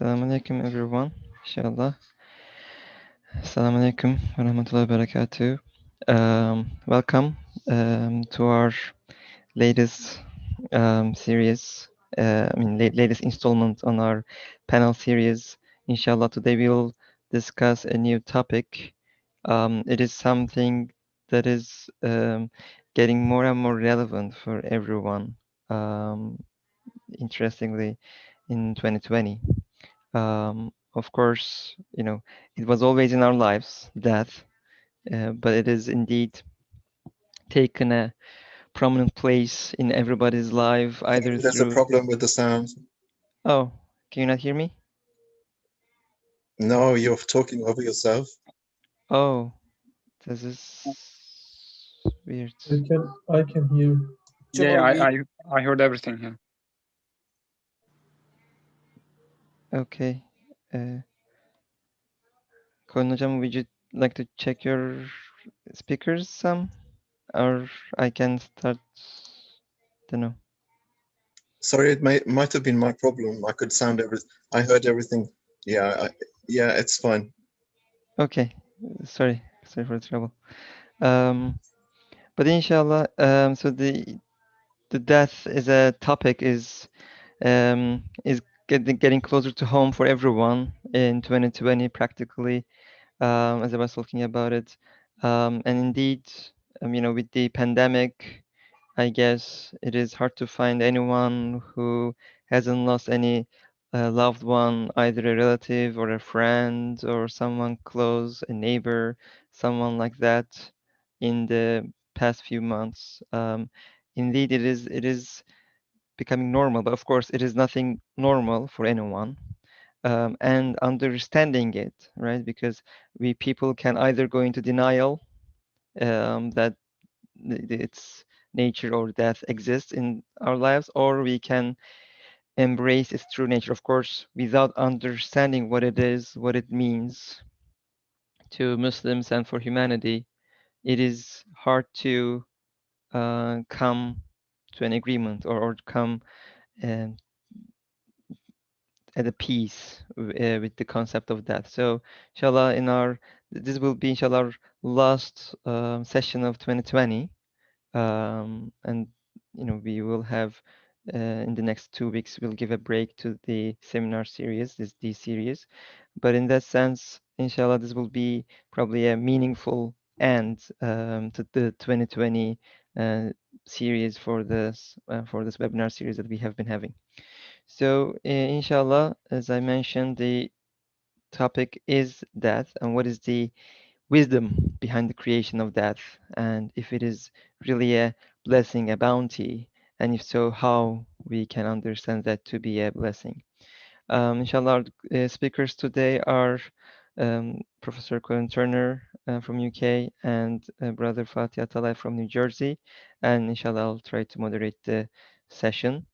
Assalamu alaikum everyone. Inshallah. Assalamu alaikum wa rahmatullahi wa barakatuh. Welcome to our latest series, latest installment on our panel series. Inshallah, today we will discuss a new topic. It is something that is getting more and more relevant for everyone, interestingly, in 2020. Of course, it was always in our lives, death, but it is indeed taken a prominent place in everybody's life, either There's a through. problem with the sound. Oh, can you not hear me? No, you're talking over yourself. Oh, this is weird. I can hear. I heard everything here. Okay. Koyun hocam, would you like to check your speakers some? Or I can start, don't know. Sorry, it might have been my problem. I could sound I heard everything. Yeah, it's fine. Okay, sorry for the trouble. But inshallah, so the death is a topic is getting closer to home for everyone in 2020 practically, as I was talking about it, and indeed, with the pandemic, I guess it is hard to find anyone who hasn't lost any loved one, either a relative or a friend or someone close, a neighbor, someone like that, in the past few months. Indeed, it is becoming normal, but of course, it is nothing normal for anyone. And understanding it, right? Because we people can either go into denial that its nature or death exists in our lives, or we can embrace its true nature, of course, without understanding what it is, what it means to Muslims and for humanity. It is hard to come to an agreement or come um, at a peace with the concept of death. So, inshallah, this will be inshallah our last session of 2020. And we will have in the next 2 weeks we'll give a break to the seminar series, this series, but in that sense, inshallah, this will be probably a meaningful end to the 2020 series for this webinar series that we have been having. So inshallah, as I mentioned, the topic is death and what is the wisdom behind the creation of death, and if it is really a blessing, a bounty, and if so, how we can understand that to be a blessing. Inshallah, our speakers today are Professor Colin Turner from UK and Brother Fatih Atalay from New Jersey, and inshallah, I'll try to moderate the session.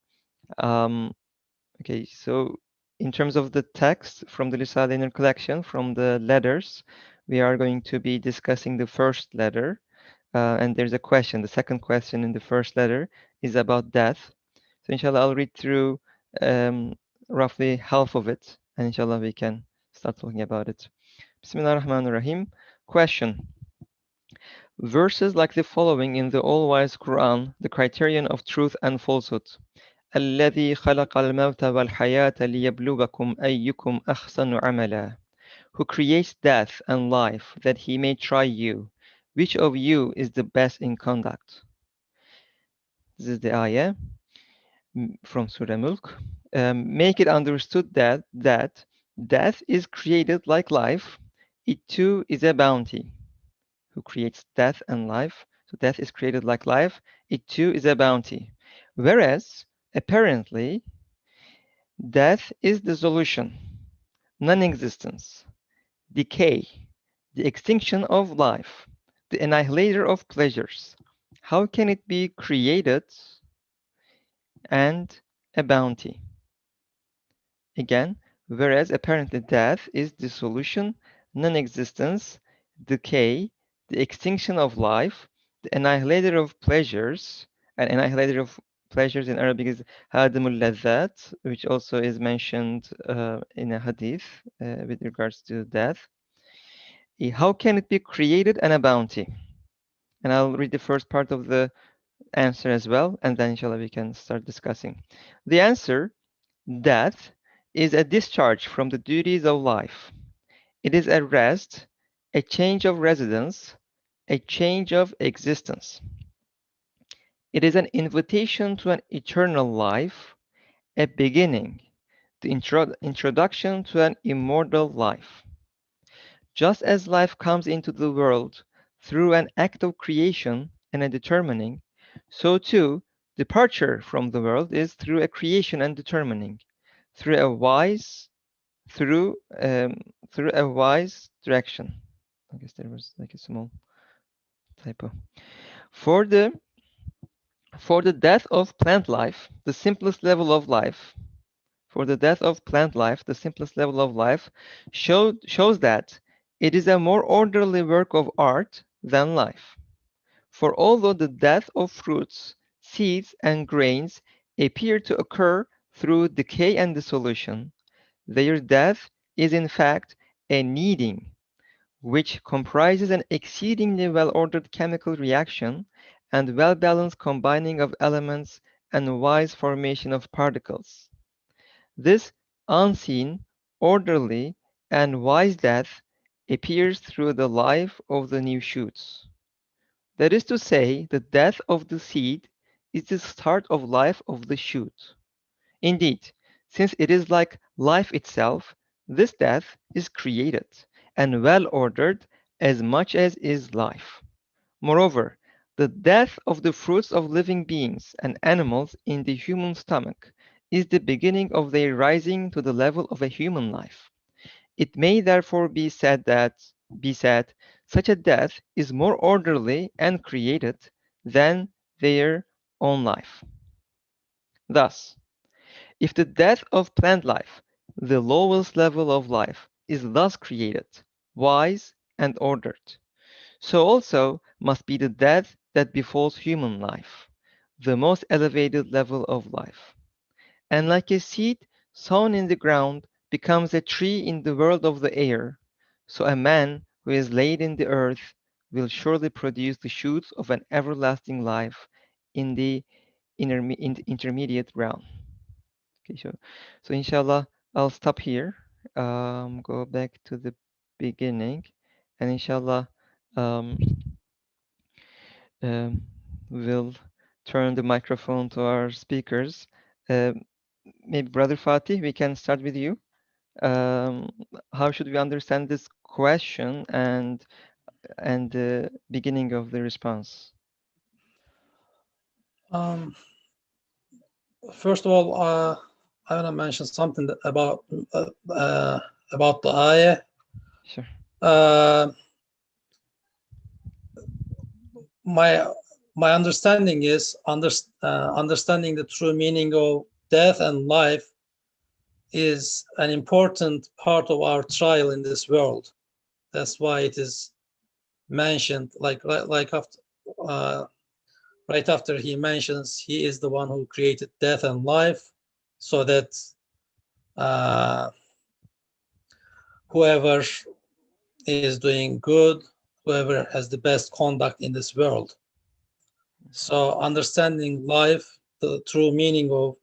Okay, so in terms of the text from the Risale inner collection, from the letters, we are going to be discussing the first letter, and there's a question. The second question in the first letter is about death. So inshallah, I'll read through roughly half of it, and inshallah, we can start talking about it. Bismillah ar-Rahman ar-Rahim. Question. Verses like the following in the all-wise Quran, the criterion of truth and falsehood. الذي خلق الموت والحياة ليبلوكم أيكم أحسن عملا. Who creates death and life that he may try you. Which of you is the best in conduct? This is the ayah from Surah Mulk. Make it understood that death is created like life. It too is a bounty. Who creates death and life? So death is created like life. It too is a bounty. Whereas, apparently, death is dissolution, non-existence, decay, the extinction of life, the annihilator of pleasures. How can it be created and a bounty? Again, whereas apparently death is dissolution, non-existence, decay, the extinction of life, the annihilator of pleasures, and annihilator of pleasures in Arabic is hadimul ladhat, which also is mentioned in a hadith with regards to death. How can it be created and a bounty? And I'll read the first part of the answer as well, and then inshallah we can start discussing. The answer, death, is a discharge from the duties of life. It is a rest, a change of residence, a change of existence. It is an invitation to an eternal life, a beginning, the introduction to an immortal life. Just as life comes into the world through an act of creation and a determining, so too departure from the world is through a creation and determining, through a wise, through through a wise direction. I guess there was like a small typo. For the for the death of plant life, the simplest level of life, for the death of plant life, the simplest level of life, shows that it is a more orderly work of art than life. For although the death of fruits, seeds, and grains appear to occur through decay and dissolution, their death is in fact a kneading, which comprises an exceedingly well-ordered chemical reaction and well-balanced combining of elements and wise formation of particles. This unseen, orderly, and wise death appears through the life of the new shoots. That is to say, the death of the seed is the start of life of the shoot. Indeed, since it is like life itself, this death is created and well ordered as much as is life. Moreover, the death of the fruits of living beings and animals in the human stomach is the beginning of their rising to the level of a human life. It may therefore be said such a death is more orderly and created than their own life. Thus, if the death of plant life, the lowest level of life, is thus created, wise and ordered, so also must be the death that befalls human life, the most elevated level of life. And like a seed sown in the ground becomes a tree in the world of the air, so a man who is laid in the earth will surely produce the shoots of an everlasting life in the intermediate realm. Okay, so inshallah, I'll stop here. Go back to the beginning, and inshallah, um, um, we'll turn the microphone to our speakers. Um, Maybe Brother Fatih, we can start with you. Um, how should we understand this question and the beginning of the response? First of all, I want to mention something about the ayah. Sure. My understanding is understanding the true meaning of death and life is an important part of our trial in this world. That's why it is mentioned like after right after he mentions he is the one who created death and life, so that whoever is doing good, whoever has the best conduct in this world. So understanding life, the true meaning of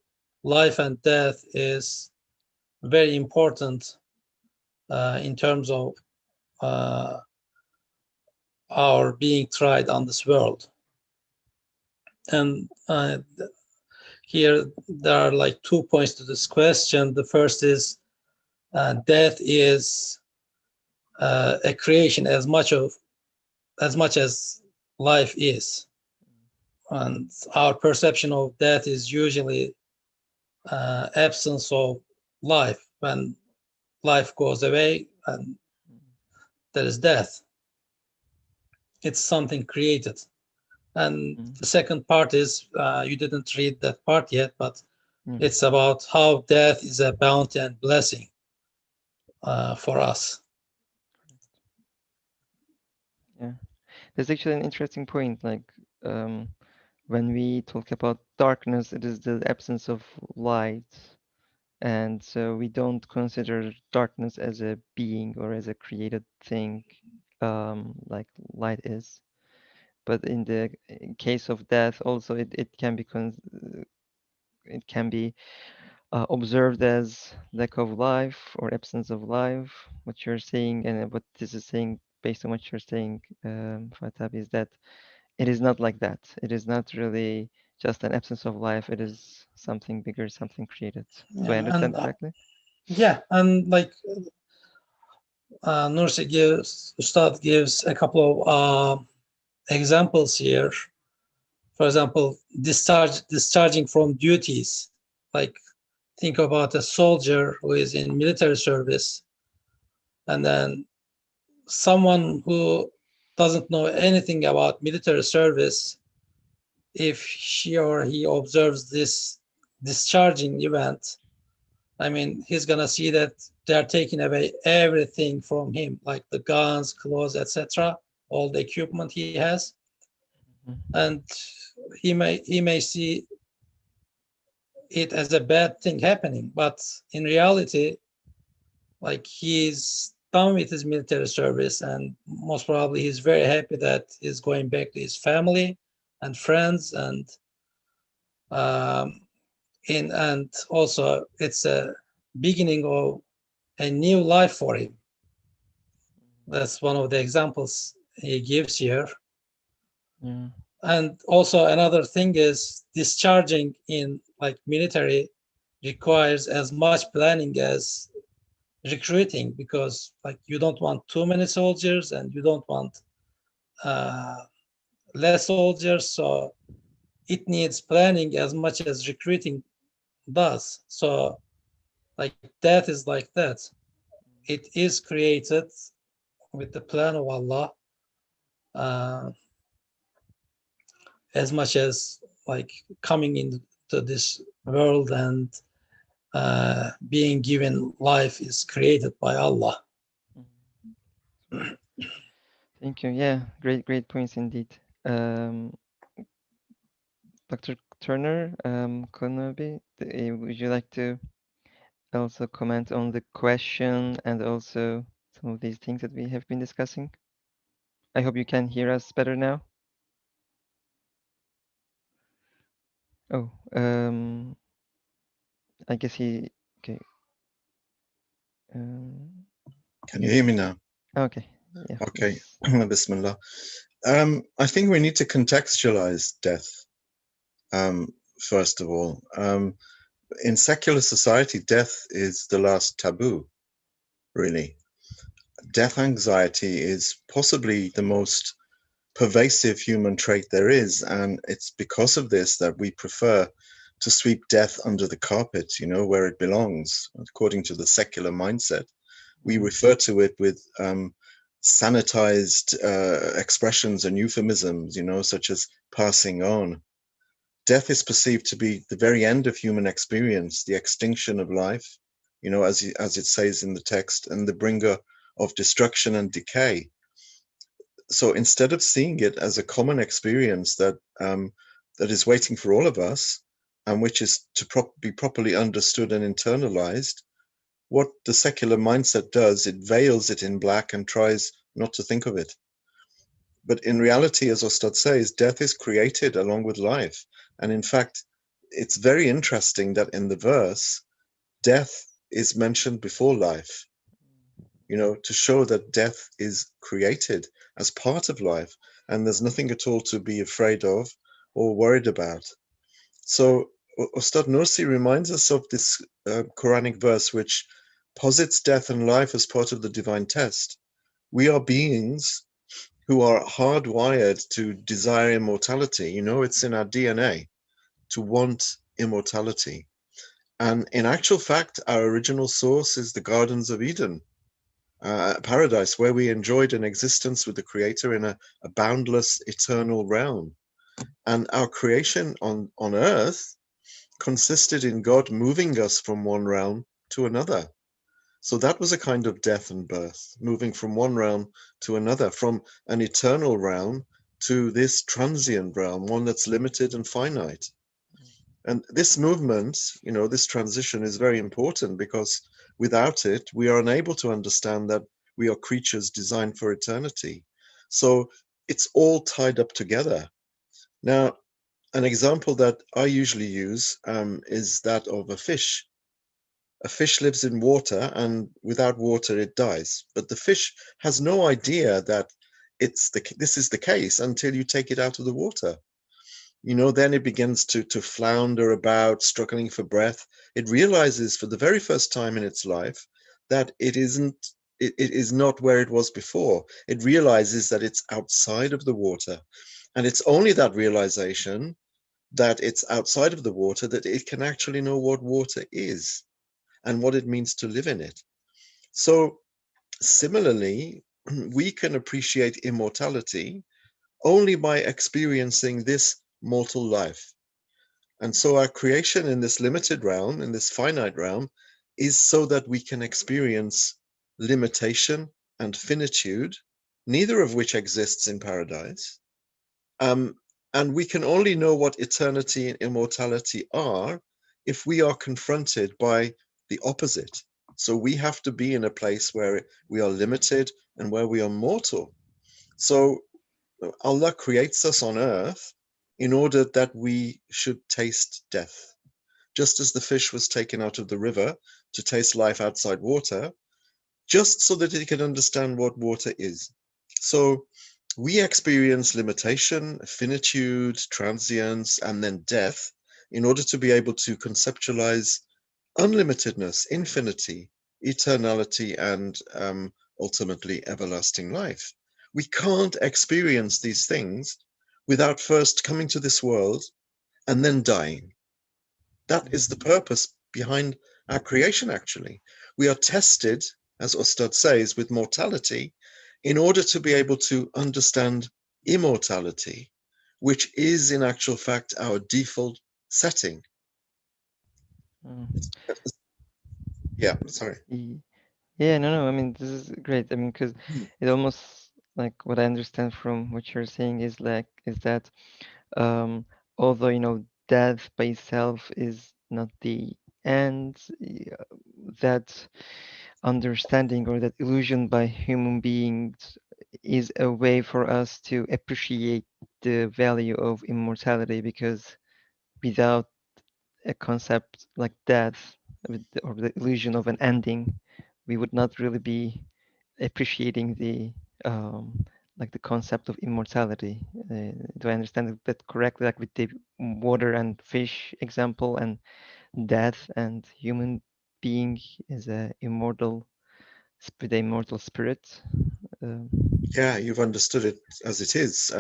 life and death is very important in terms of our being tried on this world. And here there are like 2 points to this question. The first is death is a creation as much as life is, and our perception of death is usually absence of life. When life goes away and there is death, it's something created. And the second part is you didn't read that part yet, but it's about how death is a bounty and blessing for us. Yeah, there's actually an interesting point. Like when we talk about darkness, it is the absence of light. And so we don't consider darkness as a being or as a created thing, like light is. But in the case of death, also it can be it can be observed as lack of life or absence of life. What you're saying and what this is saying, based on what you're saying, Fatab, is that it is not like that. It is not really just an absence of life. It is something bigger, something created. Do I Yeah, and understand correctly? yeah, and like Nursi gives, Ustad gives a couple of examples here. For example, discharging from duties. Like think about a soldier who is in military service, and then someone who doesn't know anything about military service, if she or he observes this discharging event, I mean, he's gonna see that they're taking away everything from him, like the guns, clothes, etc., all the equipment he has, Mhm. and he may see it as a bad thing happening, but in reality, like he's done with his military service, and most probably he's very happy that he's going back to his family and friends, um, and also it's a beginning of a new life for him. That's one of the examples he gives here. Yeah. And also another thing is discharging in like military requires as much planning as recruiting, because like you don't want too many soldiers and you don't want uh, less soldiers, so it needs planning as much as recruiting does. So like that is like that. It is created with the plan of Allah, uh, as much as like coming into this world and being given life is created by Allah. Mhm. Thank you. Yeah, great points indeed. Um, Dr. Turner, Konobi, would you like to also comment on the question and also some of these things that we have been discussing? I hope you can hear us better now. Oh, I guess he. Okay. Um, Can you hear me now? okay. Yeah. Okay. Yes. Bismillah. I think we need to contextualize death, first of all. In secular society, death is the last taboo, really. Death anxiety is possibly the most pervasive human trait there is, and it's because of this that we prefer to sweep death under the carpet, where it belongs, according to the secular mindset. We refer to it with sanitized expressions and euphemisms, such as passing on. Death is perceived to be the very end of human experience, the extinction of life, as it says in the text, and the bringer of destruction and decay. So instead of seeing it as a common experience that is waiting for all of us, and which is to be properly understood and internalized, what the secular mindset does, it veils it in black and tries not to think of it. But in reality, as Ostad says, death is created along with life. And in fact, it's very interesting that in the verse, death is mentioned before life, to show that death is created as part of life. And there's nothing at all to be afraid of or worried about. So Ustad Nursi reminds us of this Quranic verse which posits death and life as part of the divine test. We are beings who are hardwired to desire immortality. It's in our DNA to want immortality. And in actual fact, our original source is the Gardens of Eden, paradise, where we enjoyed an existence with the Creator in a boundless, eternal realm. And our creation on earth consisted in God moving us from one realm to another. So that was a kind of death and birth, moving from one realm to another, from an eternal realm to this transient realm, one that's limited and finite. And this movement, this transition is very important because without it, we are unable to understand that we are creatures designed for eternity. So it's all tied up together. Now, an example that I usually use is that of a fish. A fish lives in water, and without water, it dies. But the fish has no idea that this is the case until you take it out of the water. Then it begins to flounder about, struggling for breath. It realizes for the very first time in its life that it is not where it was before. It realizes that it's outside of the water. And it's only that realization that it's outside of the water that it can actually know what water is and what it means to live in it. So, similarly, we can appreciate immortality only by experiencing this mortal life. And so, our creation in this limited realm, in this finite realm, is so that we can experience limitation and finitude, neither of which exists in paradise. And we can only know what eternity and immortality are if we are confronted by the opposite. So we have to be in a place where we are limited and where we are mortal. So Allah creates us on earth in order that we should taste death. Just as the fish was taken out of the river to taste life outside water, just so that it can understand what water is. So we experience limitation, finitude, transience, and then death in order to be able to conceptualize unlimitedness, infinity, eternality, and ultimately everlasting life. We can't experience these things without first coming to this world and then dying. That is the purpose behind our creation, actually. We are tested, as Ustad says, with mortality in order to be able to understand immortality, which is in actual fact our default setting. Yeah, sorry. Yeah, no, I mean, this is great. I mean, because it almost like what I understand from what you're saying is that um, although death by itself is not the end, that understanding or that illusion by human beings is a way for us to appreciate the value of immortality, because without a concept like death or the illusion of an ending, we would not really be appreciating the like the concept of immortality. Do I understand that correctly? Like with the water and fish example, and death and human being is a immortal, with a immortal spirit. Um, Yeah, you've understood it as it is.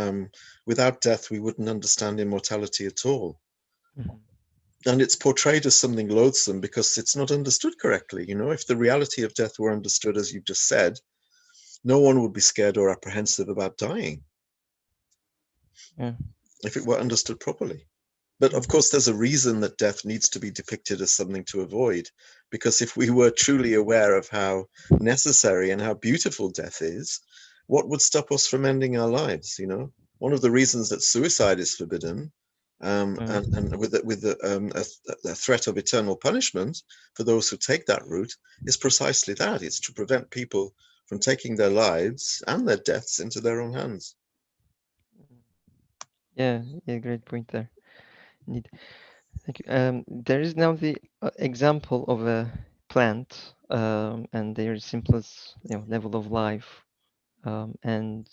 Without death, we wouldn't understand immortality at all. mhm. And it's portrayed as something loathsome because it's not understood correctly. If the reality of death were understood as you've just said, no one would be scared or apprehensive about dying Yeah. if it were understood properly. But of course, there's a reason that death needs to be depicted as something to avoid, because if we were truly aware of how necessary and how beautiful death is, what would stop us from ending our lives? One of the reasons that suicide is forbidden, and with a threat of eternal punishment for those who take that route, is precisely that. It's to prevent people from taking their lives and their deaths into their own hands. Yeah, yeah, great point there. Indeed. Thank you. There is now the example of a plant and their simplest, level of life, and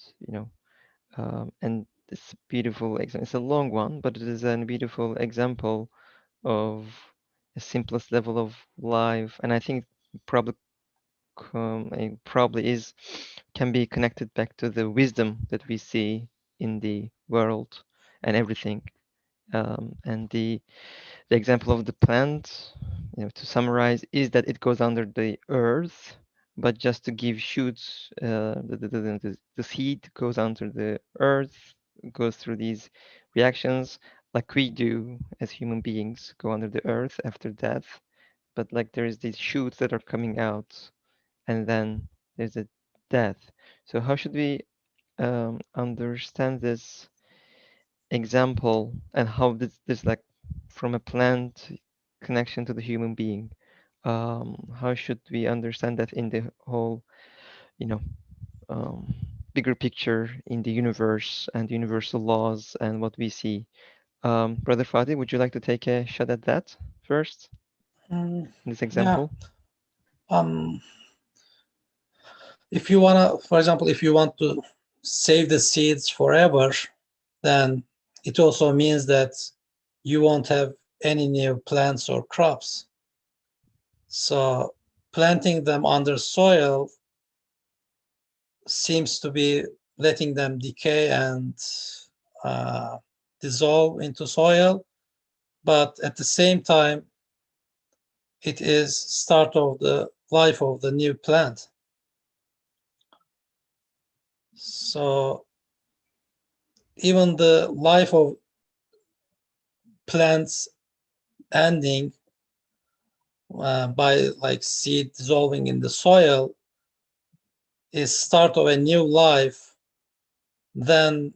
and this beautiful example. It's a long one, but it is a beautiful example of the simplest level of life, and I think probably probably is can be connected back to the wisdom that we see in the world and everything. And the example of the plant, to summarize, is that it goes under the earth, but just to give shoots, the seed goes under the earth, goes through these reactions like we do as human beings, go under the earth after death. But like there is these shoots that are coming out, and then there's a death. So how should we understand this example and how this like from a plant connection to the human being, how should we understand that in the whole, you know, um, bigger picture in the universe and universal laws and what we see? Brother Fadi, would you like to take a shot at that first, in this Yeah. example? If you wanna, for example, if you want to save the seeds forever, then it also means that you won't have any new plants or crops. So planting them under soil seems to be letting them decay and dissolve into soil, but at the same time, it is start of the life of the new plant. So even the life of plants ending by like seed dissolving in the soil is start of a new life, then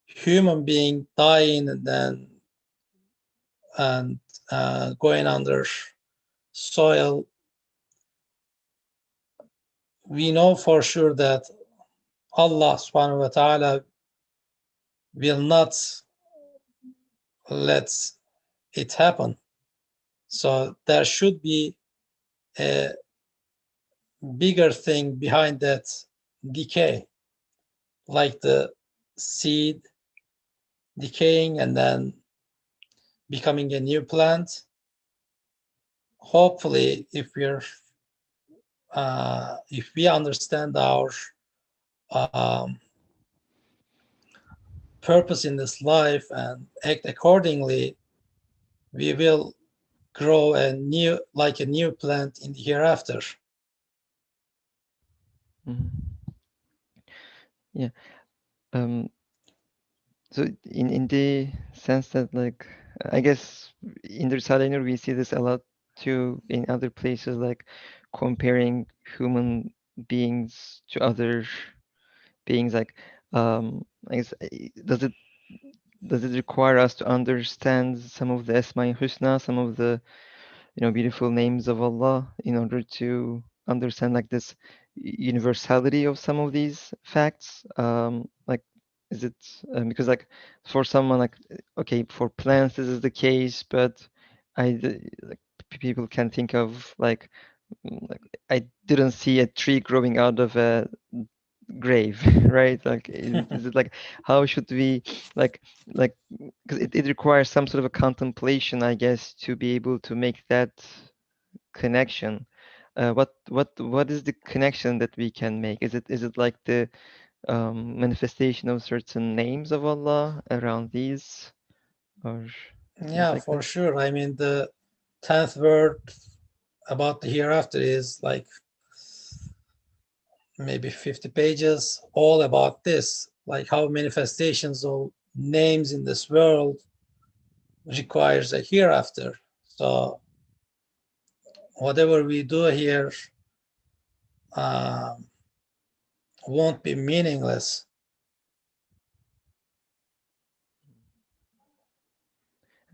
human being dying and then going under soil, we know for sure that Allah subhanahu wa ta'ala will not let it happen. So there should be a bigger thing behind that decay, like the seed decaying and then becoming a new plant. Hopefully, if we understand our purpose in this life and act accordingly, we will grow like a new plant in the hereafter. Yeah. So in the sense that like I guess in the Risale we see this a lot too in other places, like comparing human beings to other beings. Like I guess does it require us to understand some of the Esma Husna, some of the beautiful names of Allah in order to understand like this universality of some of these facts? Like, is it because like for someone like okay, for plants this is the case, but like people can think of like I didn't see a tree growing out of a grave, right? Like, is it like how should we like because it requires some sort of a contemplation, I guess, to be able to make that connection. What is the connection that we can make? Is it like the manifestation of certain names of Allah around these or things Yeah, like for that? sure. I mean, the 10th word about the hereafter is like maybe 50 pages, all about this, like how manifestations of names in this world requires a hereafter. So whatever we do here won't be meaningless.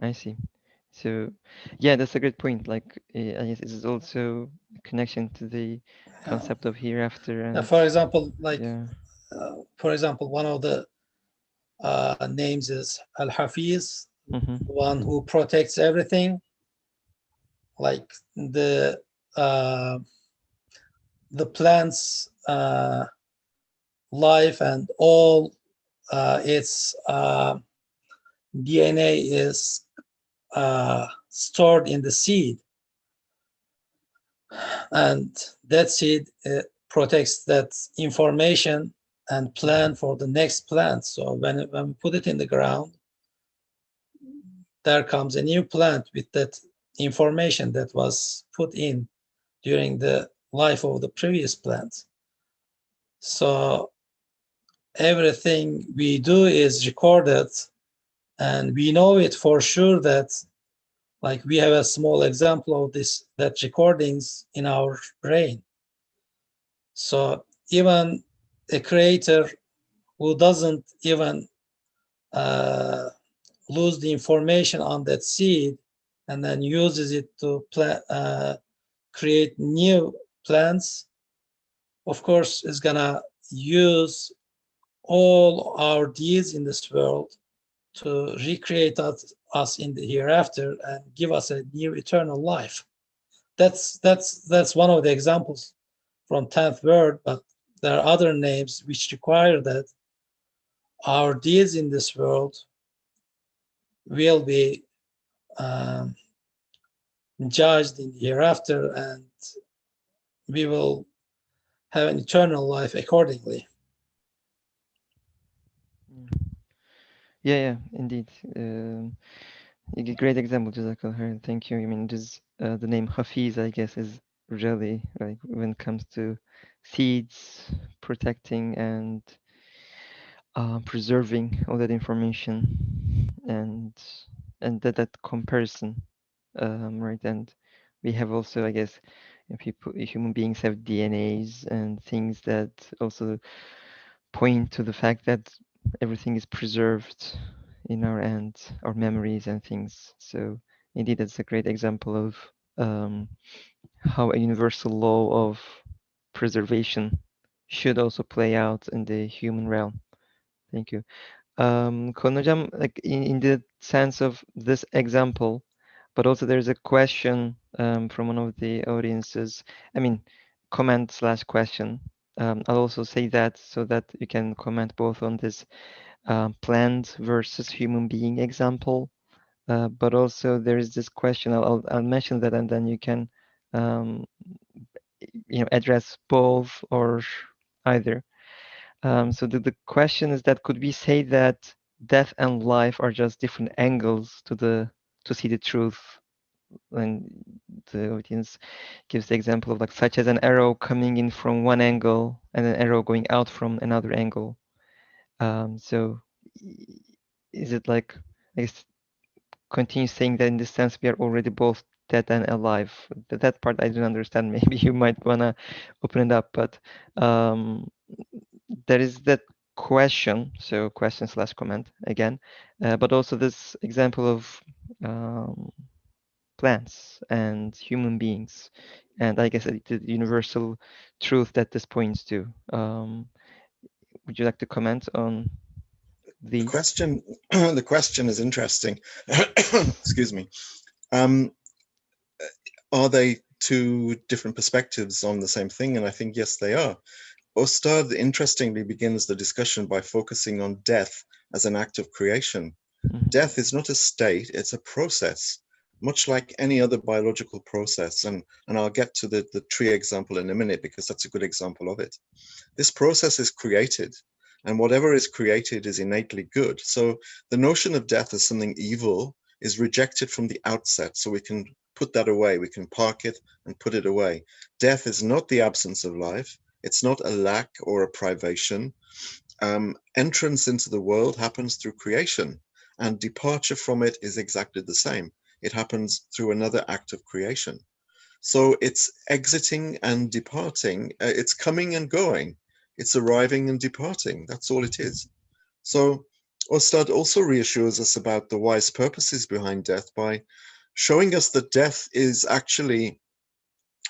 I see. So, yeah, that's a good point. Like, I guess it's also a connection to the concept of hereafter and For example, like, yeah. one of the names is Al-Hafiz, Mm-hmm. one who protects everything, like uh, the plants' life and all its DNA is stored in the seed, and that seed protects that information and plan for the next plant. So when we put it in the ground, there comes a new plant with that information that was put in during the life of the previous plant. So everything we do is recorded, and we know it for sure that like we have a small example of this, that recordings in our brain. So even a creator who doesn't even lose the information on that seed and then uses it to create new plants, of course, is gonna use all our deeds in this world to recreate us in the hereafter and give us a new eternal life. That's one of the examples from 10th word, but there are other names which require that our deeds in this world will be judged in the hereafter, and we will have an eternal life accordingly. Yeah, indeed. A great example, Jazakallah. Thank you. I mean, just the name Hafiz, I guess, is really like when it comes to seeds, protecting and preserving all that information, and that comparison, right? And we have also, I guess, human beings have DNAs and things that also point to the fact that everything is preserved in our end, our memories and things. So indeed, that's a great example of how a universal law of preservation should also play out in the human realm. Thank you. Kon Hocam, like in the sense of this example, but also there's a question from one of the audiences. I mean, comment slash question. I'll also say that so that you can comment both on this plant versus human being example, but also there is this question. I'll mention that, and then you can um, address both or either. So the question is that could we say that death and life are just different angles to see the truth? And the audience gives the example of like such as an arrow coming in from one angle and an arrow going out from another angle. So is it like, I guess, continue saying that in this sense we are already both dead and alive? That part I don't understand. Maybe you might wanna open it up, but um, there is that question, so question slash comment again, but also this example of plants and human beings, and I guess the universal truth that this points to. Would you like to comment on The these? question, the question is interesting. Excuse me. Are they two different perspectives on the same thing? And I think, yes, they are. Ustad interestingly begins the discussion by focusing on death as an act of creation. Death is not a state, it's a process, much like any other biological process. And I'll get to the tree example in a minute because that's a good example of it. This process is created, and whatever is created is innately good. So the notion of death as something evil is rejected from the outset. So we can put that away, we can park it and put it away. Death is not the absence of life. It's not a lack or a privation. Entrance into the world happens through creation, and departure from it is exactly the same. It happens through another act of creation. So it's exiting and departing. It's coming and going. It's arriving and departing. That's all it is. So Ostad also reassures us about the wise purposes behind death by showing us that death is actually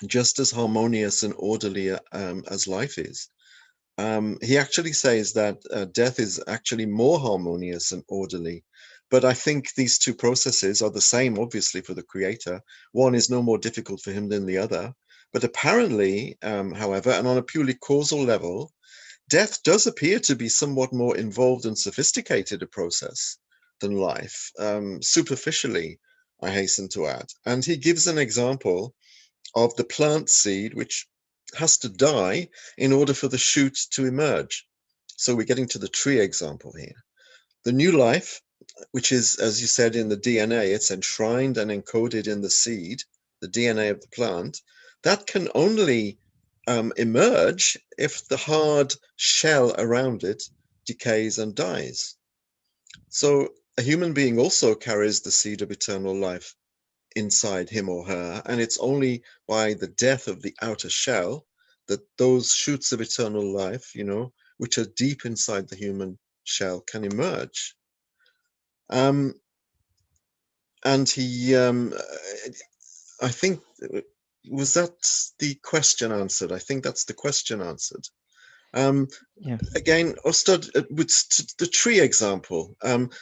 just as harmonious and orderly as life is. He actually says that death is actually more harmonious and orderly. But I think these two processes are the same, obviously, for the creator. One is no more difficult for him than the other. But apparently, however, and on a purely causal level, death does appear to be somewhat more involved and sophisticated a process than life, superficially, I hasten to add. And he gives an example of the plant seed, which has to die in order for the shoot to emerge. So we're getting to the tree example here. The new life, which is, as you said, in the DNA, it's enshrined and encoded in the seed, the DNA of the plant, that can only emerge if the hard shell around it decays and dies. So a human being also carries the seed of eternal life inside him or her, and it's only by the death of the outer shell that those shoots of eternal life, which are deep inside the human shell can emerge. And he, I think, was that the question answered? I think that's the question answered. Yeah. Again, Ostad, with the tree example,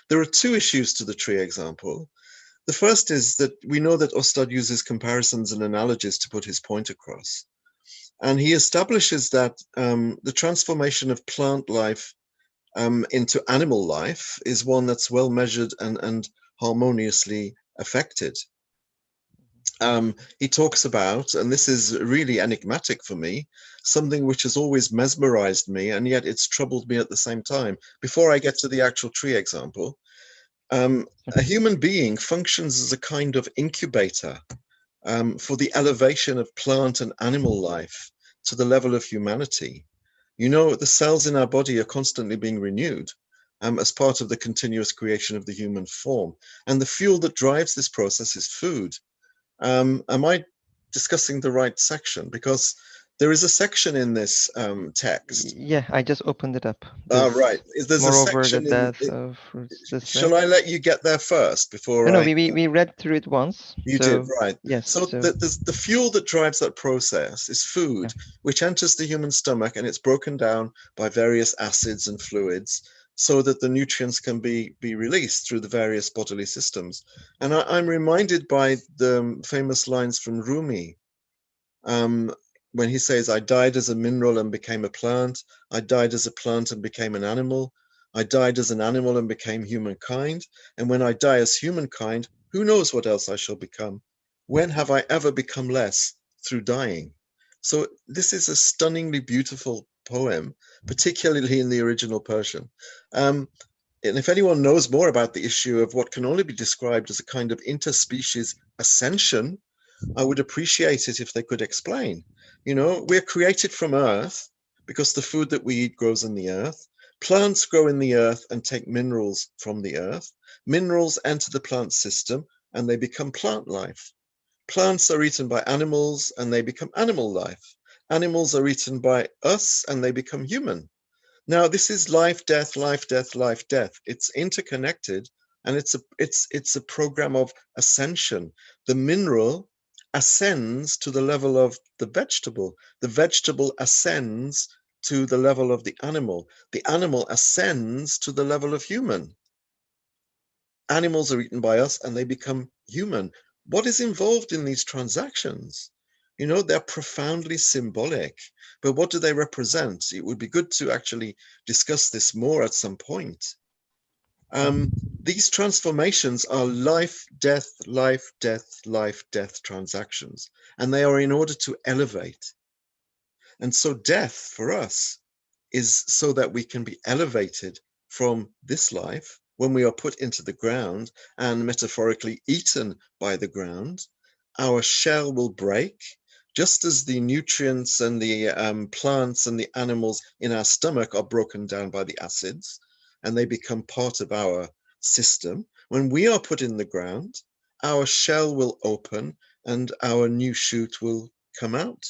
there are two issues to the tree example. The first is that we know that Ostad uses comparisons and analogies to put his point across. And he establishes that the transformation of plant life into animal life is one that's well measured and harmoniously affected. He talks about, and this is really enigmatic for me, something which has always mesmerized me, and yet it's troubled me at the same time. Before I get to the actual tree example, a human being functions as a kind of incubator for the elevation of plant and animal life to the level of humanity. You know, the cells in our body are constantly being renewed as part of the continuous creation of the human form. And the fuel that drives this process is food. Am I discussing the right section? Because there is a section in this text. Yeah, I just opened it up. Right. There's a moreover, section the in. death of fruits. Shall I let you get there first before No, I? we read through it once. You did, right. Yes. So the fuel that drives that process is food, which enters the human stomach, and it's broken down by various acids and fluids so that the nutrients can be released through the various bodily systems. And I'm reminded by the famous lines from Rumi, when he says, I died as a mineral and became a plant. I died as a plant and became an animal. I died as an animal and became humankind. And when I die as humankind, who knows what else I shall become? When have I ever become less through dying? So this is a stunningly beautiful poem, particularly in the original Persian. And if anyone knows more about the issue of what can only be described as a kind of interspecies ascension, I would appreciate it if they could explain. You know, we're created from earth because the food that we eat grows in the earth. Plants grow in the earth and take minerals from the earth. Minerals enter the plant system and they become plant life. Plants are eaten by animals and they become animal life. Animals are eaten by us and they become human. Now, this is life, death, life, death, life, death. It's interconnected, and it's a program of ascension. The mineral ascends to the level of the vegetable. The vegetable ascends to the level of the animal. The animal ascends to the level of human. Animals are eaten by us and they become human. What is involved in these transactions? You know, they're profoundly symbolic, but what do they represent? It would be good to actually discuss this more at some point. These transformations are life, death, life, death, life, death transactions, and they are in order to elevate. And so death for us is so that we can be elevated from this life when we are put into the ground and metaphorically eaten by the ground. Our shell will break, just as the nutrients and the plants and the animals in our stomach are broken down by the acids, and they become part of our system. When we are put in the ground, our shell will open and our new shoot will come out,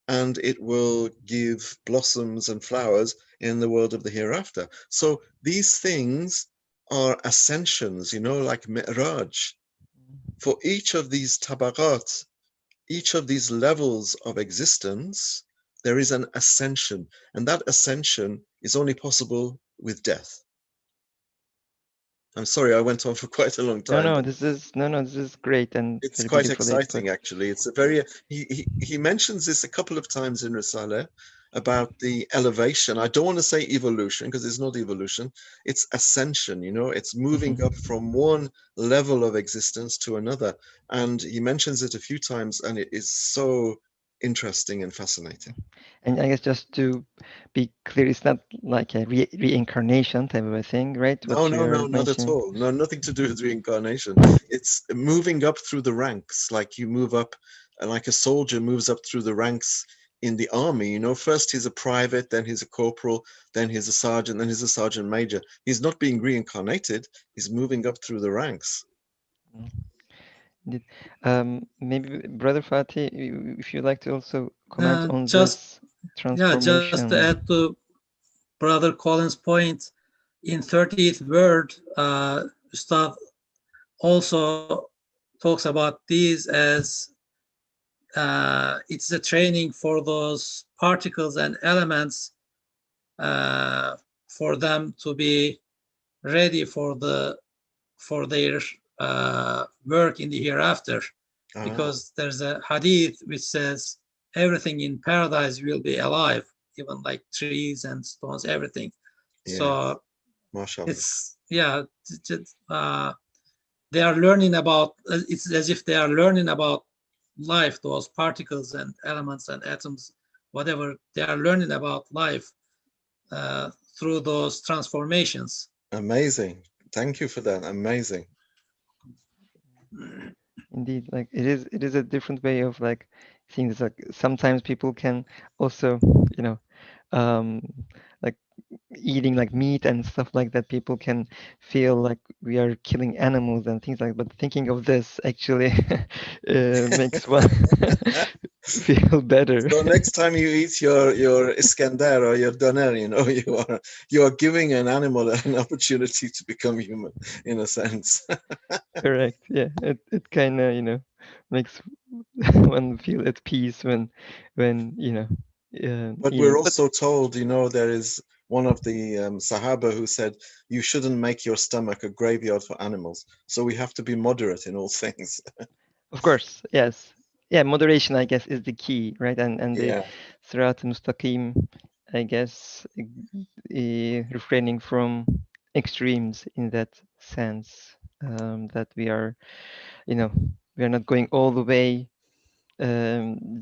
and it will give blossoms and flowers in the world of the hereafter. So these things are ascensions, you know, like mi'raj. For each of these tabaqat, each of these levels of existence, there is an ascension, and that ascension is only possible with death. I'm sorry, I went on for quite a long time. This is great and it's very quite beautifully exciting, put. actually. It's a very he mentions this a couple of times in Risale about the elevation. I don't want to say evolution because it's not evolution, it's ascension. You know, it's moving up from one level of existence to another, and he mentions it a few times, and it is so interesting and fascinating. And I guess just to be clear, it's not like a reincarnation type of a thing, right? No, not at all. No, nothing to do with reincarnation. It's moving up through the ranks, like you move up, like a soldier moves up through the ranks in the army. You know, first he's a private, then he's a corporal, then he's a sergeant, then he's a sergeant major. He's not being reincarnated. He's moving up through the ranks. Maybe Brother Fatih, if you'd like to also comment on this transformation. Just to add to Brother Colin's point, in 30th word, Ustad also talks about these as it's a training for those particles and elements for them to be ready for their work in the hereafter, because there's a hadith which says everything in paradise will be alive, even like trees and stones, everything. So it's they are learning about, it's as if they are learning about life, those particles and elements and atoms, whatever, they are learning about life through those transformations. Amazing. Thank you for that. Amazing. Indeed, like it is a different way of like seeing this. Like sometimes people can also, you know, like eating like meat and stuff like that, people can feel like we are killing animals and things like that. But thinking of this actually makes one feel better. So next time you eat your Iskandar or your doner, you know, you are giving an animal an opportunity to become human, in a sense. Correct. Yeah. It kind of, you know, makes one feel at peace when you know But we're eating. But also told, you know, there is one of the Sahaba who said, you shouldn't make your stomach a graveyard for animals. So we have to be moderate in all things. of course, yes. Yeah, moderation, I guess, is the key, right? And the Yeah. Sirat al-Mustaqim, I guess, refraining from extremes in that sense, that we are, you know, we are not going all the way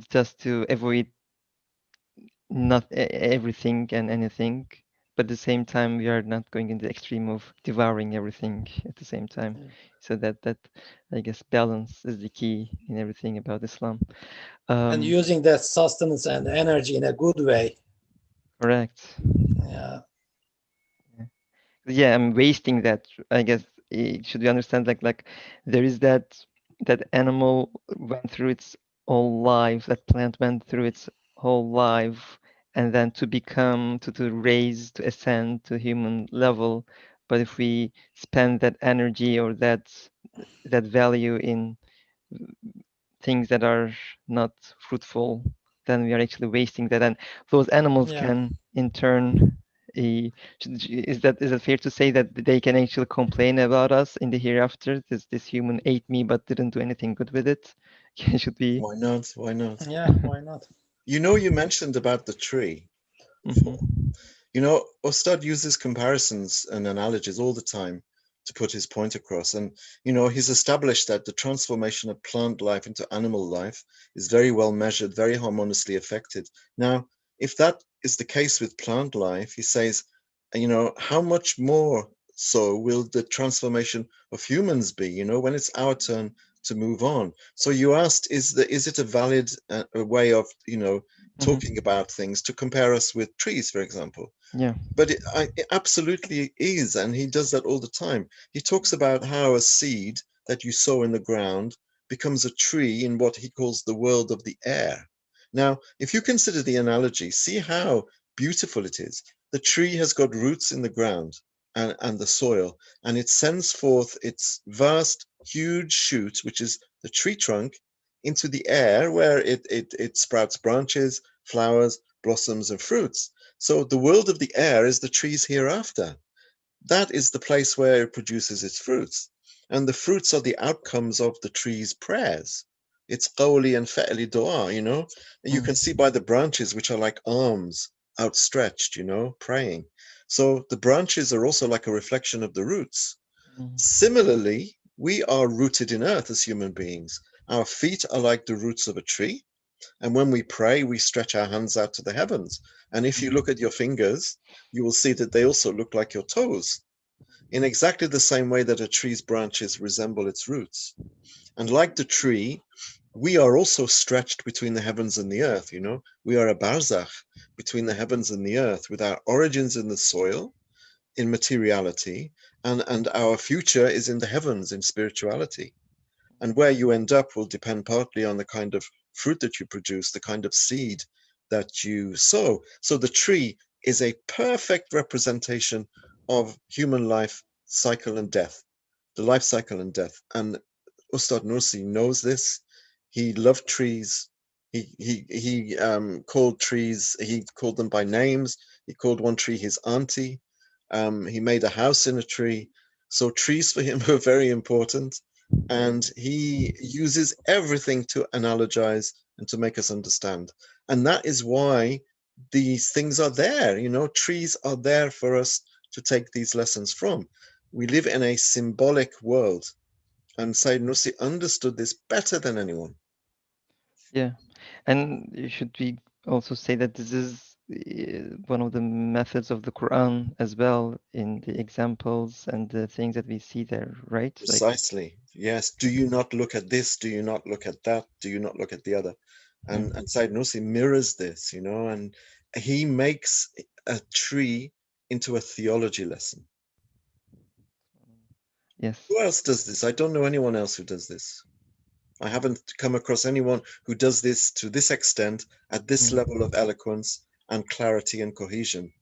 just to avoid not everything and anything, but at the same time we are not going in the extreme of devouring everything at the same time. So that I guess balance is the key in everything about Islam. And using that sustenance and energy in a good way. Correct. Yeah. Yeah, I'm wasting that. I guess should we understand like there is that animal went through its whole life, that plant went through its whole life, and then to raise, to ascend to human level. But if we spend that energy or that value in things that are not fruitful, then we are actually wasting that. And those animals can in turn is that fair to say that they can actually complain about us in the hereafter? This human ate me but didn't do anything good with it. Should we? Why not? Why not? Yeah, why not? You know, you mentioned about the tree before. You know, Ostad uses comparisons and analogies all the time to put his point across. And, you know, he's established that the transformation of plant life into animal life is very well measured, very harmoniously affected. Now, if that is the case with plant life, he says, you know, how much more so will the transformation of humans be, you know, when it's our turn to move on? So you asked, is it a valid a way of, you know, talking about things to compare us with trees, for example? Yeah. But it absolutely is, and he does that all the time. He talks about how a seed that you sow in the ground becomes a tree in what he calls the world of the air. Now, if you consider the analogy, see how beautiful it is. The tree has got roots in the ground and the soil, and it sends forth its vast, huge shoot, which is the tree trunk, into the air where it sprouts branches, flowers, blossoms, and fruits. So the world of the air is the trees hereafter. That is the place where it produces its fruits. And the fruits are the outcomes of the tree's prayers. It's qawli and fa'li dua, you know. And you can see by the branches, which are like arms outstretched, you know, praying. So the branches are also like a reflection of the roots. Similarly, we are rooted in earth as human beings. Our feet are like the roots of a tree. And when we pray, we stretch our hands out to the heavens. And if you look at your fingers, you will see that they also look like your toes, in exactly the same way that a tree's branches resemble its roots. And like the tree, we are also stretched between the heavens and the earth, you know. We are a barzakh between the heavens and the earth, with our origins in the soil, in materiality, and our future is in the heavens, in spirituality. And where you end up will depend partly on the kind of fruit that you produce, the kind of seed that you sow. So the tree is a perfect representation of human life cycle and death, the life cycle and death. And Ustad Nursi knows this. He loved trees. He called trees. He called them by names. He called one tree his auntie. He made a house in a tree. So trees for him are very important, and he uses everything to analogize and to make us understand. And that is why these things are there. You know, trees are there for us to take these lessons from. We live in a symbolic world, and Said Nursi understood this better than anyone. Yeah, and should we also say that this is one of the methods of the Quran as well in the examples and the things that we see there, right? Like, Precisely. Yes. Do you not look at this? Do you not look at that? Do you not look at the other? mm, And Said Nursi mirrors this, you know, and he makes a tree into a theology lesson. yes. Who else does this? I don't know anyone else who does this. I haven't come across anyone who does this to this extent, at this Mm, level of eloquence and clarity and cohesion,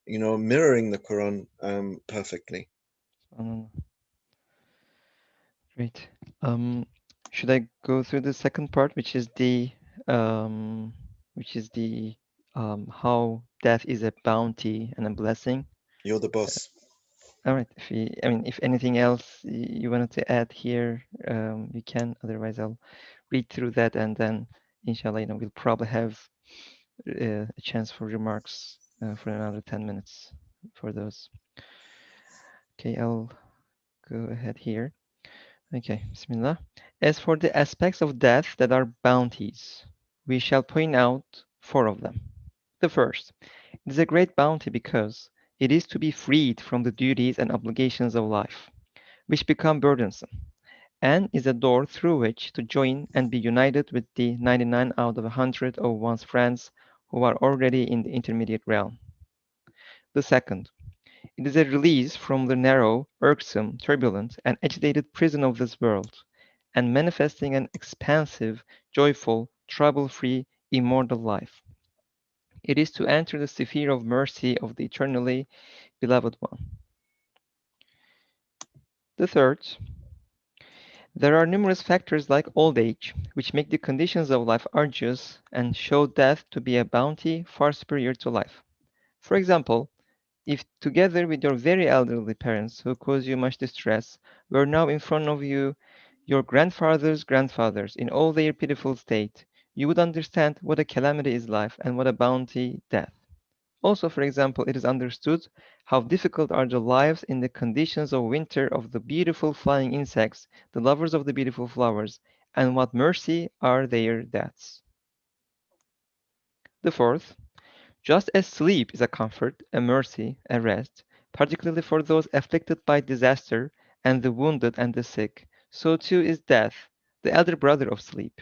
you know, mirroring the Quran perfectly. subhanallah. Great. Um, should I go through the second part, um, which is the how death is a bounty and a blessing? You're the boss. All right. I mean, if anything else you wanted to add here, you can. Otherwise, I'll read through that, and then, inshallah, we'll probably have a chance for remarks for another 10 minutes for those. Okay, I'll go ahead here. Okay, Bismillah. As for the aspects of death that are bounties, we shall point out four of them. The first, it is a great bounty because it is to be freed from the duties and obligations of life, which become burdensome, and is a door through which to join and be united with the 99 out of 100 of one's friends who are already in the intermediate realm. The second, it is a release from the narrow, irksome, turbulent, and agitated prison of this world, and manifesting an expansive, joyful, trouble-free, immortal life. It is to enter the sphere of mercy of the eternally beloved one. The third, there are numerous factors like old age, which make the conditions of life arduous and show death to be a bounty far superior to life. For example, if together with your very elderly parents who cause you much distress were now in front of you your grandfather's grandfathers in all their pitiful state, you would understand what a calamity is life and what a bounty death. Also, for example, it is understood how difficult are the lives in the conditions of winter of the beautiful flying insects, the lovers of the beautiful flowers, and what mercy are their deaths. The fourth, just as sleep is a comfort, a mercy, a rest, particularly for those afflicted by disaster and the wounded and the sick, so too is death, the elder brother of sleep,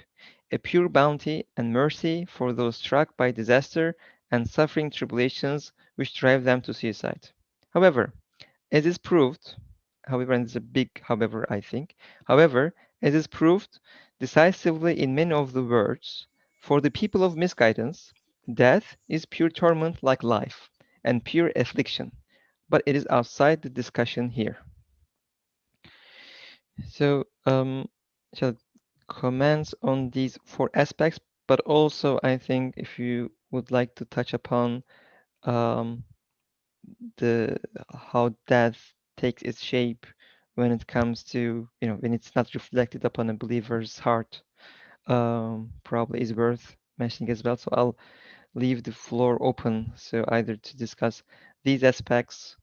a pure bounty and mercy for those struck by disaster and suffering tribulations which drive them to suicide. However, as is proved, however, and it's a big however, I think, however, as is proved decisively in many of the words, for the people of misguidance, death is pure torment like life, and pure affliction, but it is outside the discussion here. So, shall comments on these four aspects, but also I think if you would like to touch upon um, the how death takes its shape when it comes to when it's not reflected upon a believer's heart, probably is worth mentioning as well. So I'll leave the floor open, so either to discuss these aspects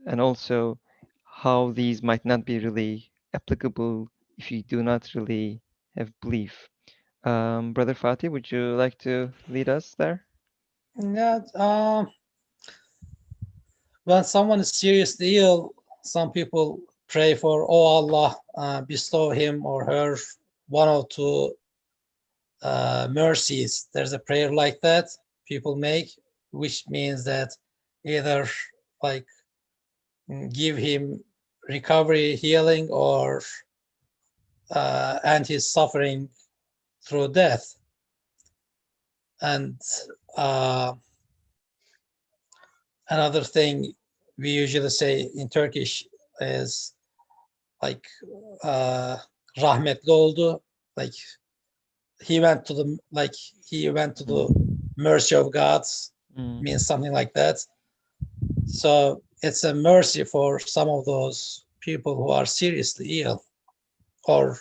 and also how these might not be really applicable if you do not really have belief. Brother Fatih, would you like to lead us there? Yeah, when someone is seriously ill, some people pray for, oh Allah, bestow him or her one or two mercies. There's a prayer like that people make, which means that either like give him recovery, healing, or end his suffering through death. And uh, Another thing we usually say in Turkish is like rahmetli oldu, like he went to the mercy of God, means something like that. So it's a mercy for some of those people who are seriously ill or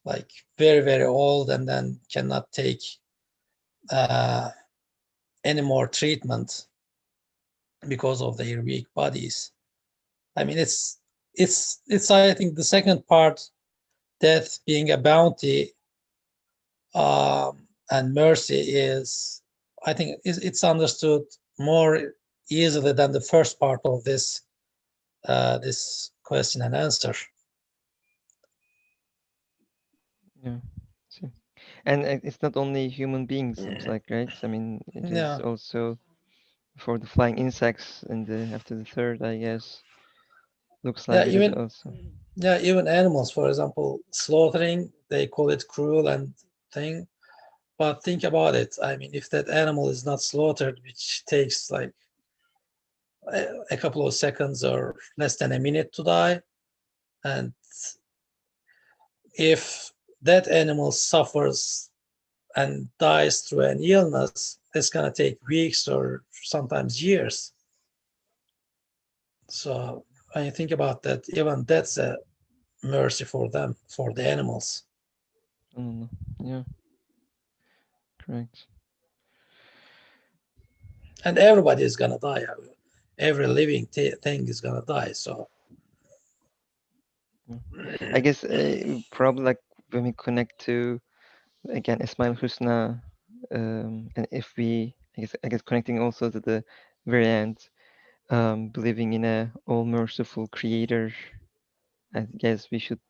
like very, very old and then cannot take any more treatment because of their weak bodies. I mean, it's I think the second part, death being a bounty and mercy, is, I think it's understood more easily than the first part of this this question and answer. Yeah. See. And it's not only human beings, seems like, right? I mean, it is Yeah. also for the flying insects and after the third, I guess. Looks like Yeah, it is also. even animals, for example, slaughtering, they call it cruel and thing. But think about it. I mean, if that animal is not slaughtered, which takes like a couple of seconds or less than a minute to die, and if that animal suffers and dies through an illness, it's going to take weeks or sometimes years. So when you think about that, even that's a mercy for them, for the animals. Yeah, correct. And everybody is going to die. Every living thing is going to die. So I guess probably like when we connect to again Ismail Husna, and if we I guess connecting also to the very end, believing in a all merciful creator, I guess we should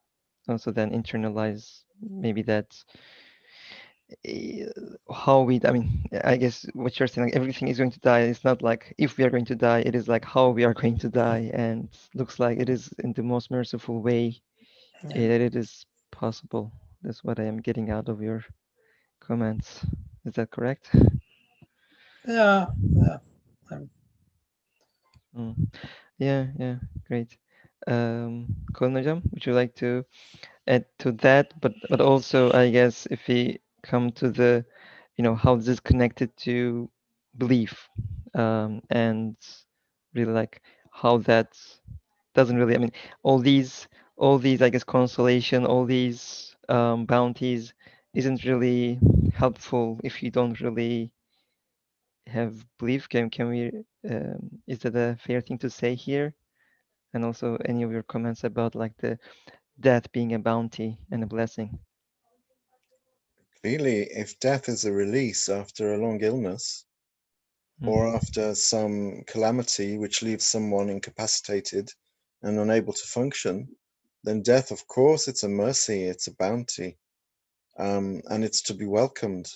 also then internalize maybe that how we I mean I guess what you're saying, like everything is going to die. It's not like if we are going to die, it is like how we are going to die, and looks like it is in the most merciful way that it is possible. That's what I am getting out of your comments. Is that correct? yeah. Yeah, great. Colin Hocam, would you like to add to that? But also, I guess if we come to the, how this is connected to belief, and really like how that doesn't really, I mean, all these, I guess, consolation, all these bounties isn't really helpful if you don't really have belief. Can we, is that a fair thing to say here? And also any of your comments about like the death being a bounty and a blessing. Clearly, if death is a release after a long illness or after some calamity which leaves someone incapacitated and unable to function, then death, of course, it's a mercy, it's a bounty, and it's to be welcomed.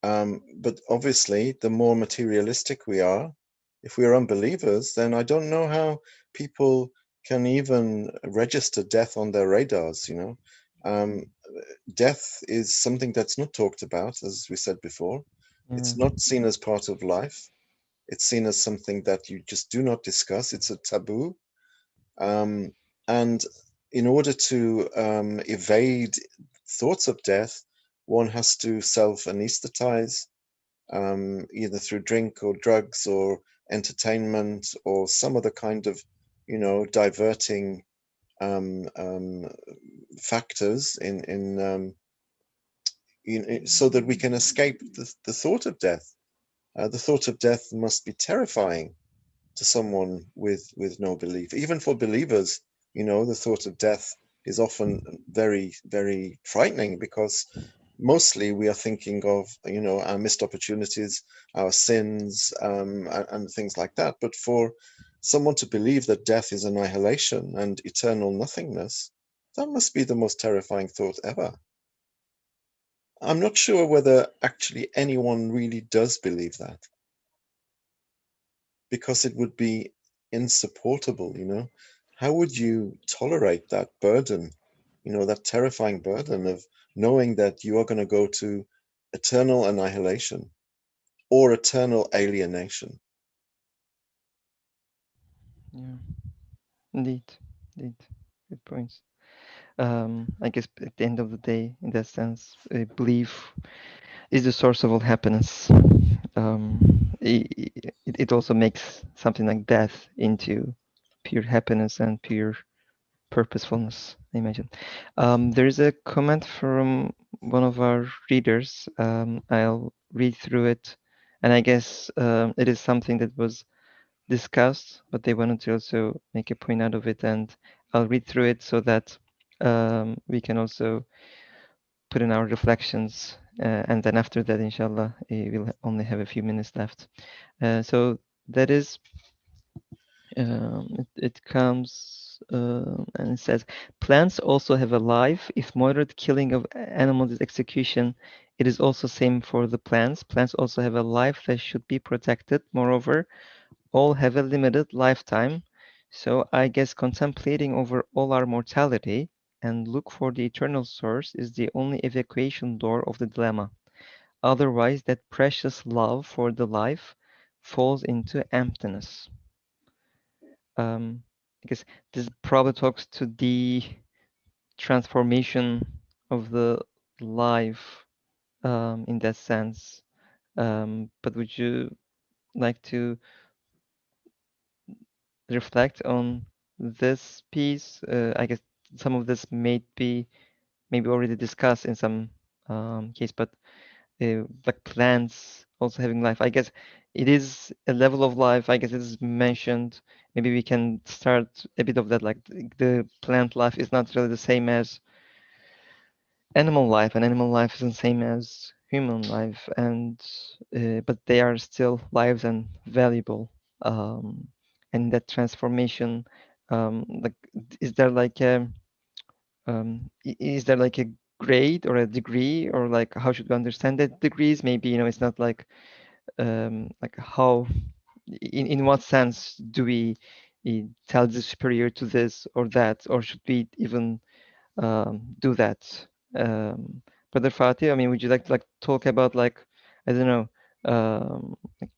But obviously, the more materialistic we are, if we are unbelievers, then I don't know how people can even register death on their radars, you know. Death is something that's not talked about, as we said before. It's not seen as part of life. It's seen as something that you just do not discuss. It's a taboo. And in order to evade thoughts of death, one has to self anesthetize, either through drink or drugs or entertainment or some other kind of, diverting factors so that we can escape the thought of death. The thought of death must be terrifying to someone with no belief. Even for believers, the thought of death is often very, very frightening because mostly we are thinking of, our missed opportunities, our sins, and things like that. But for someone to believe that death is annihilation and eternal nothingness, that must be the most terrifying thought ever. I'm not sure whether actually anyone really does believe that, because it would be insupportable. How would you tolerate that burden, that terrifying burden of knowing that you are going to go to eternal annihilation or eternal alienation? Yeah, indeed, indeed, good points. I guess at the end of the day, in that sense, belief is the source of all happiness. It also makes something like death into pure happiness and pure purposefulness, I imagine. There is a comment from one of our readers. I'll read through it, and I guess it is something that was discussed, but they wanted to also make a point out of it, and I'll read through it so that we can also put in our reflections, and then after that, inshallah, we'll only have a few minutes left. So that is, it comes and it says, plants also have a life. If moderate killing of animals is execution, it is also same for the plants. Plants also have a life that should be protected. Moreover, all have a limited lifetime. So I guess contemplating over all our mortality and look for the eternal source is the only evacuation door of the dilemma. Otherwise, that precious love for the life falls into emptiness. I guess this probably talks to the transformation of the life in that sense. But would you like to reflect on this piece? I guess some of this may be maybe already discussed in some case, but like plants also having life. I guess it is a level of life. I guess it is mentioned. Maybe we can start a bit of that. Like the plant life is not really the same as animal life, and animal life isn't the same as human life, and but they are still lives and valuable. And that transformation, like, is there like a is there like a grade or a degree, or like how should we understand that degrees? Maybe, it's not like how, in what sense do we tell this superior to this or that, or should we even do that? Um, Brother Fatih, I mean, would you like to talk about, like, I don't know, like,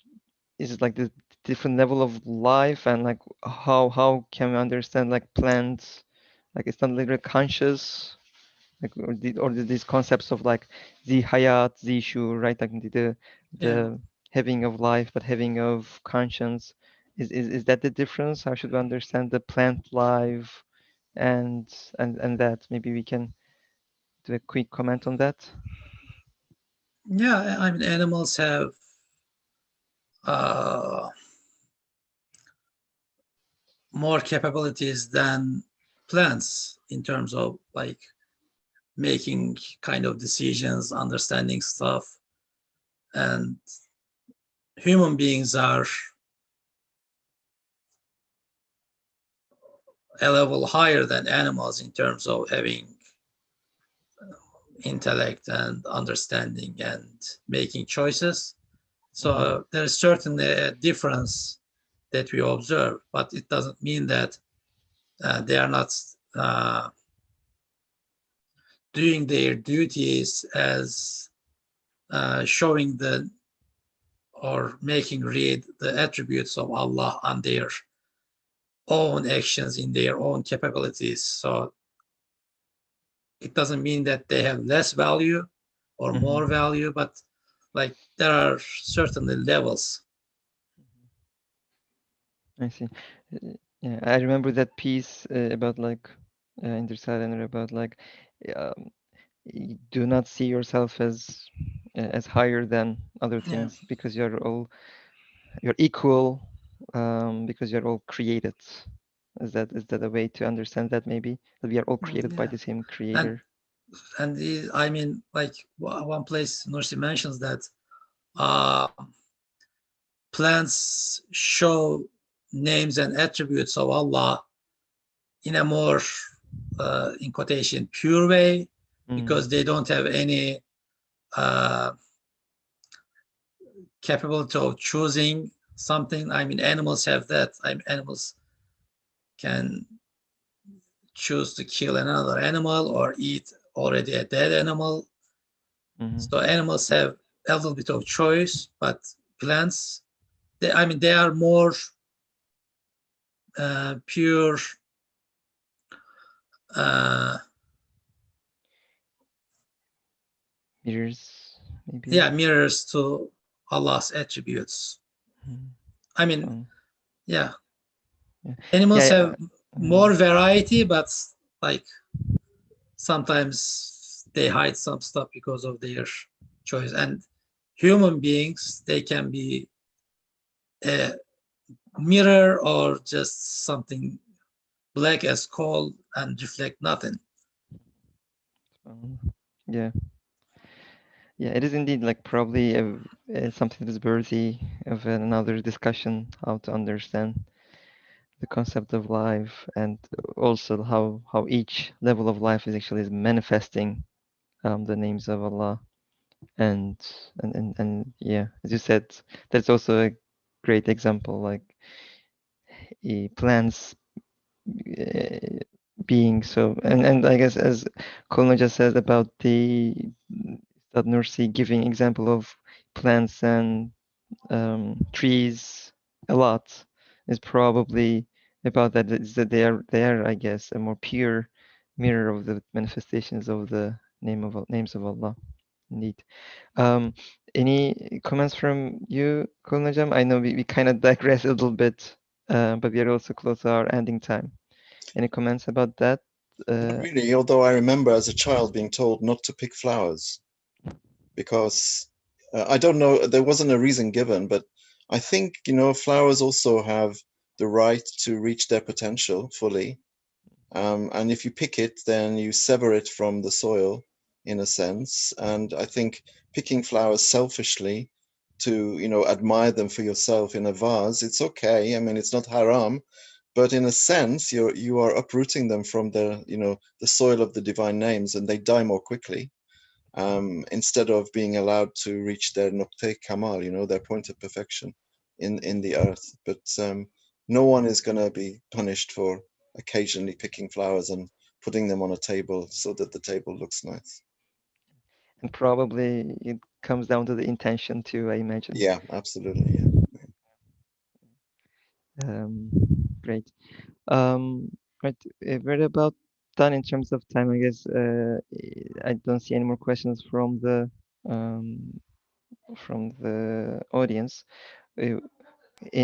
is it like the different level of life, and like how can we understand like plants, like it's not literally conscious, like, these concepts of like the hayat, the issue, right? Like Yeah. the having of life, but having of conscience. Is that the difference? How should we understand the plant life and that? Maybe we can do a quick comment on that. Yeah, I mean, animals have uh, more capabilities than plants in terms of like making kind of decisions, understanding stuff. And human beings are a level higher than animals in terms of having intellect and understanding and making choices. So there is certainly a difference that we observe, but it doesn't mean that they are not doing their duties as showing the or making read the attributes of Allah on their own actions in their own capabilities. So it doesn't mean that they have less value or more value, but like there are certainly levels. I see. Yeah, I remember that piece about like in the Risale about like um, do not see yourself as higher than other Yeah. things, because you're equal, because you're all created. Is that a way to understand that? Maybe that we are all created by Yeah. the same And creator. I mean, like one place Nursi mentions that uh, plants show names and attributes of Allah in a more, in quotation, pure way, because they don't have any uh, capability of choosing something. I mean, animals have that. I mean, animals can choose to kill another animal or eat already a dead animal. So animals have a little bit of choice, but plants, I mean, they are more pure Mirrors, maybe. yeah, mirrors to Allah's attributes. I mean, yeah. Animals have more variety, but like sometimes they hide some stuff because of their choice. And human beings, they can be a mirror or just something black as coal and reflect nothing. Yeah. Yeah, it is indeed like probably something that is worthy of another discussion, how to understand the concept of life and also how each level of life is actually manifesting the names of Allah. And yeah, as you said, that's also a great example, like plants being so, and I guess as Kolno just said about the that Nursi giving example of plants and trees a lot is probably about that, is that they are I guess a more pure mirror of the manifestations of the names of Allah. Indeed. Any comments from you, Kulnajam? I know we kind of digress a little bit, but we are also close to our ending time. Any comments about that? Not really, although I remember as a child being told not to pick flowers because I don't know, there wasn't a reason given, but I think, flowers also have the right to reach their potential fully. And if you pick it, then you sever it from the soil in a sense. And I think picking flowers selfishly to, admire them for yourself in a vase, it's okay. I mean, it's not haram, but in a sense, you are uprooting them from the soil of the divine names, and they die more quickly. Instead of being allowed to reach their Nuqtay Kamal, their point of perfection in the earth. But no one is going to be punished for occasionally picking flowers and putting them on a table so that the table looks nice. And probably it comes down to the intention too, I imagine. Yeah, absolutely. Yeah. Great. Right, we're about done in terms of time, I guess. I don't see any more questions from the audience. In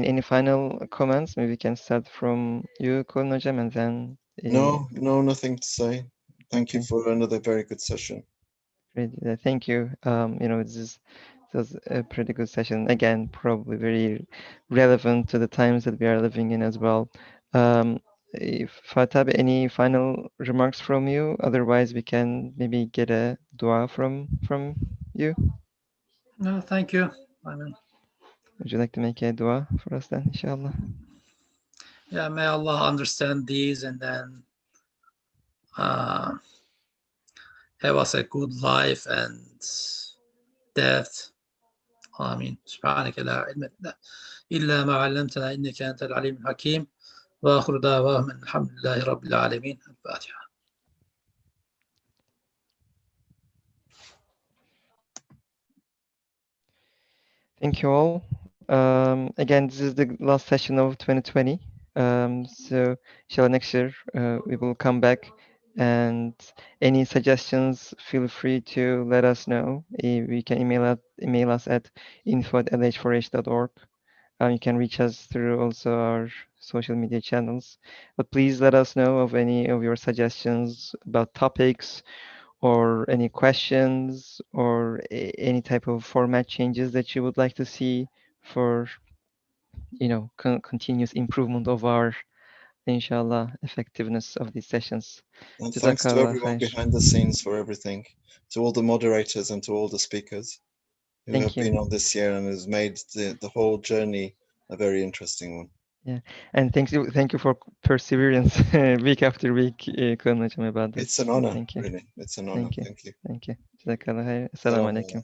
any final comments, maybe we can start from you, Kolnojam, and then. No, nothing to say. Thank you for another very good session. Great, thank you. This was a pretty good session. Again, probably very relevant to the times that we are living in as well. If Fatab, any final remarks from you? Otherwise, we can maybe get a dua from you. No, thank you. I mean, would you like to make a dua for us then, inshallah? Yeah, may Allah understand these and then have us a good life and death. آمين. سبحانك لا علم لنا إلا ما علمتنا إنك أنت العليم الحكيم وآخر دعواهم أن الحمد لله رب العالمين. الفاتحة. Thank you all. Again, this is the last session of 2020. So inshallah next year we will come back, and any suggestions, feel free to let us know. You can email us at info@lh4h.org. You can reach us through also our social media channels. But please let us know of any of your suggestions about topics or any questions or any type of format changes that you would like to see for continuous improvement of our inshallah effectiveness of these sessions. And thanks to Jazakallah everyone khair. behind the scenes for everything, to all the moderators and to all the speakers who have been on this year and has made the whole journey a very interesting one. Yeah, and thank you for perseverance week after week, Kulnajam, about this. It's an honor, Thank you. really. It's an honor. Thank you. Thank you. Jazakallah khair. Assalamu alaikum.